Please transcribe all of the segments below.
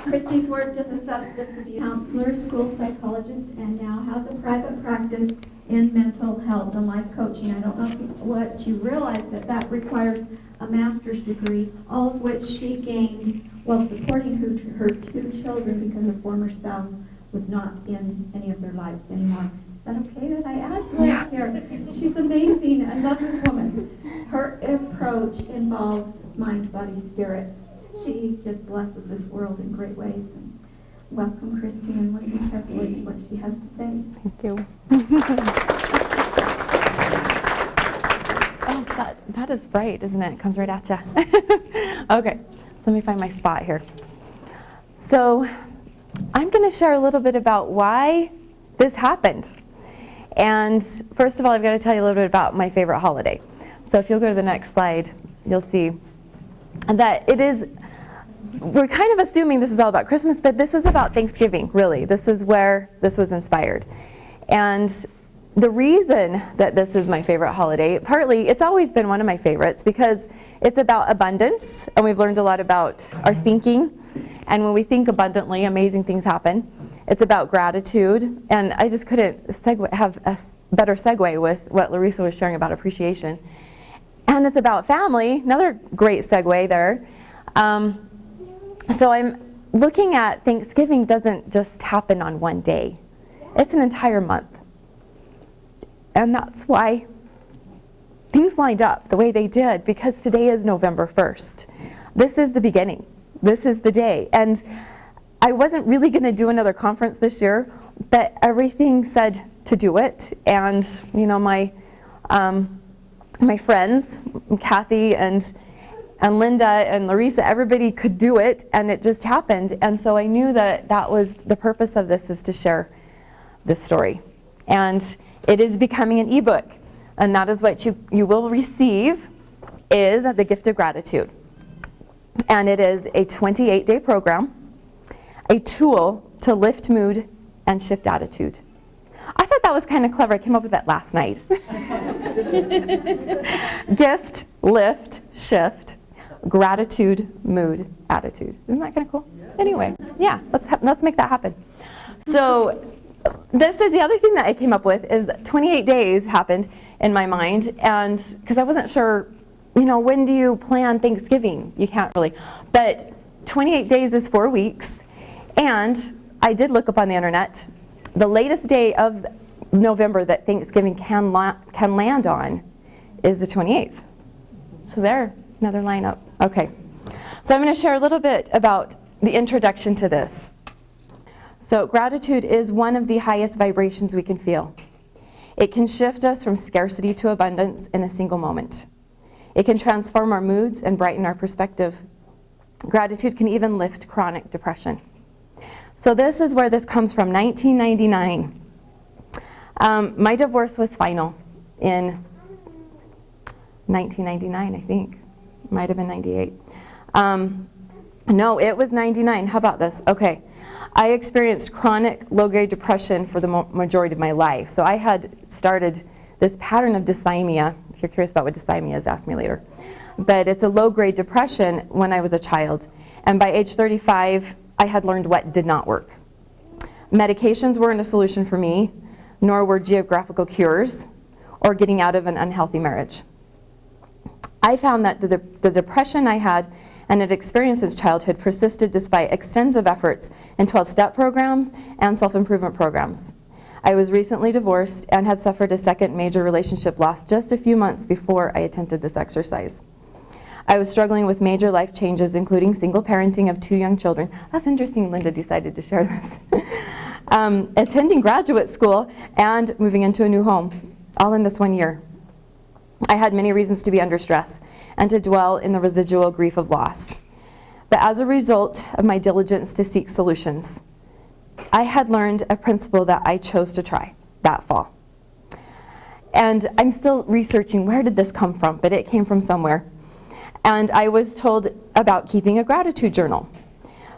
Christy's worked as a substance abuse counselor, school psychologist, and now has a private practice in mental health and life coaching. I don't know what you realize that requires a master's degree, all of which she gained while supporting her two children because her former spouse was not in any of their lives anymore. Is that okay that I add Liz here? She's amazing. I love this woman. Her approach involves mind, body, spirit. She just blesses this world in great ways. And welcome, Christy, and listen carefully to what she has to say. Thank you. Oh, that is bright, isn't it? It comes right at you. Okay, let me find my spot here. So I'm going to share a little bit about why this happened. And first of all, I've got to tell you a little bit about my favorite holiday. So if you'll go to the next slide, you'll see that it is, we're kind of assuming this is all about Christmas, but this is about Thanksgiving, really. This is where this was inspired. And the reason that this is my favorite holiday, partly, it's always been one of my favorites because it's about abundance, and we've learned a lot about our thinking. And when we think abundantly, amazing things happen. It's about gratitude, and I just couldn't have a better segue with what Larissa was sharing about appreciation. And it's about family, another great segue there. So I'm looking at Thanksgiving doesn't just happen on one day. It's an entire month. And that's why things lined up the way they did, because today is November 1st. This is the beginning. This is the day. And I wasn't really going to do another conference this year, but everything said to do it. And, you know, my friends, Kathy and Linda and Larissa, everybody could do it, and it just happened. And so I knew that that was the purpose of this, is to share this story. And it is becoming an ebook, and that is what you will receive, is the gift of gratitude. And it is a 28-day program, a tool to lift mood and shift attitude. I thought that was kind of clever. I came up with that last night. Gift, lift, shift, gratitude, mood, attitude. Isn't that kind of cool? Anyway, yeah, let's make that happen. So this is the other thing that I came up with, is 28 days happened in my mind, and because I wasn't sure, you know, when do you plan Thanksgiving? You can't really. But 28 days is 4 weeks, and I did look up on the internet. The latest day of November that Thanksgiving can land on is the 28th. So there, another lineup. Okay, so I'm going to share a little bit about the introduction to this. So gratitude is one of the highest vibrations we can feel. It can shift us from scarcity to abundance in a single moment. It can transform our moods and brighten our perspective. Gratitude can even lift chronic depression. So this is where this comes from, 1999. My divorce was final in 1999, I think. Might have been 98. No, it was 99. How about this? Okay. I experienced chronic low-grade depression for the majority of my life. So I had started this pattern of dysthymia. If you're curious about what dysthymia is, ask me later. But it's a low-grade depression when I was a child. And by age 35, I had learned what did not work. Medications weren't a solution for me, nor were geographical cures or getting out of an unhealthy marriage. I found that the depression I had and had experienced since childhood persisted despite extensive efforts in 12-step programs and self-improvement programs. I was recently divorced and had suffered a second major relationship loss just a few months before I attempted this exercise. I was struggling with major life changes, including single parenting of 2 young children. That's interesting Linda decided to share this. Attending graduate school and moving into a new home, all in this 1 year. I had many reasons to be under stress and to dwell in the residual grief of loss. But as a result of my diligence to seek solutions, I had learned a principle that I chose to try that fall. And I'm still researching where did this come from, but it came from somewhere. And I was told about keeping a gratitude journal.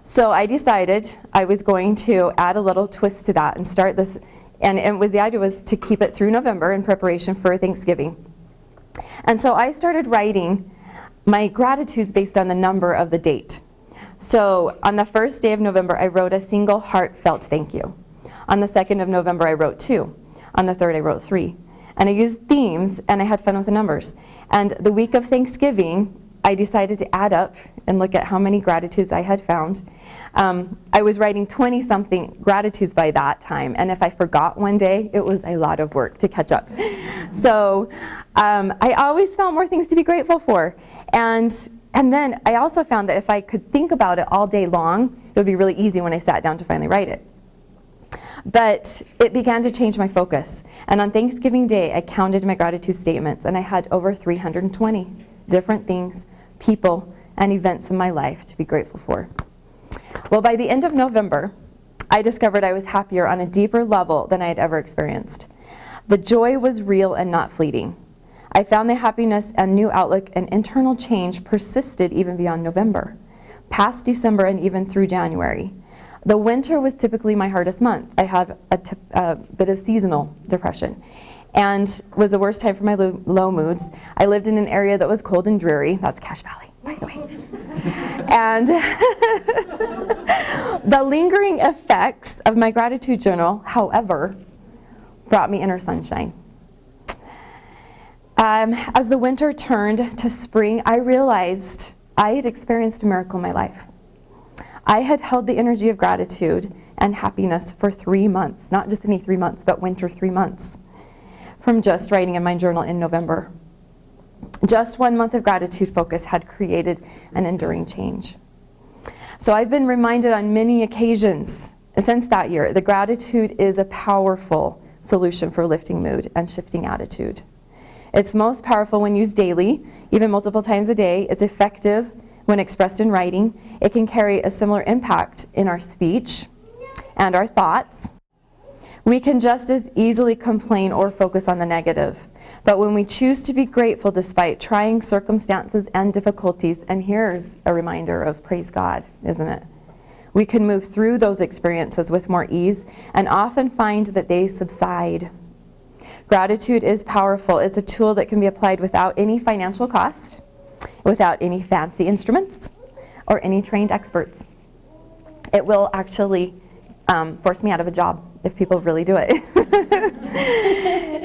So I decided I was going to add a little twist to that and start this. And the idea was to keep it through November in preparation for Thanksgiving. And so I started writing my gratitudes based on the number of the date. So on the first day of November, I wrote a single heartfelt thank you. On the 2nd of November, I wrote 2. On the 3rd, I wrote 3. And I used themes, and I had fun with the numbers. And the week of Thanksgiving, I decided to add up and look at how many gratitudes I had found. I was writing 20-something gratitudes by that time, and if I forgot one day, it was a lot of work to catch up. So I always found more things to be grateful for. And then I also found that if I could think about it all day long, it would be really easy when I sat down to finally write it. But it began to change my focus. And on Thanksgiving Day, I counted my gratitude statements, and I had over 320 different things, people, and events in my life to be grateful for. Well, by the end of November, I discovered I was happier on a deeper level than I had ever experienced. The joy was real and not fleeting. I found the happiness and new outlook and internal change persisted even beyond November, past December and even through January. The winter was typically my hardest month. I had a bit of seasonal depression and was the worst time for my low moods. I lived in an area that was cold and dreary. That's Cache Valley, by the way. And the lingering effects of my gratitude journal, however, brought me inner sunshine. As the winter turned to spring, I realized I had experienced a miracle in my life. I had held the energy of gratitude and happiness for 3 months, not just any 3 months, but winter 3 months, from just writing in my journal in November. Just 1 month of gratitude focus had created an enduring change. So I've been reminded on many occasions since that year that gratitude is a powerful solution for lifting mood and shifting attitude. It's most powerful when used daily, even multiple times a day. It's effective when expressed in writing. It can carry a similar impact in our speech and our thoughts. We can just as easily complain or focus on the negative. But when we choose to be grateful despite trying circumstances and difficulties, and here's a reminder of praise God, isn't it? We can move through those experiences with more ease and often find that they subside. Gratitude is powerful. It's a tool that can be applied without any financial cost, without any fancy instruments, or any trained experts. It will actually force me out of a job if people really do it.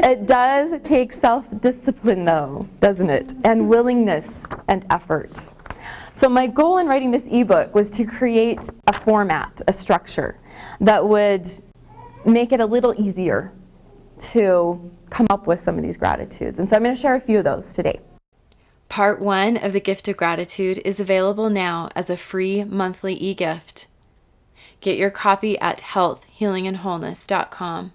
It does take self-discipline though, doesn't it? And willingness and effort. So my goal in writing this ebook was to create a format, a structure, that would make it a little easier to come up with some of these gratitudes. And so I'm going to share a few of those today. Part 1 of the Gift of Gratitude is available now as a free monthly e-gift. Get your copy at healthhealingandwholeness.com.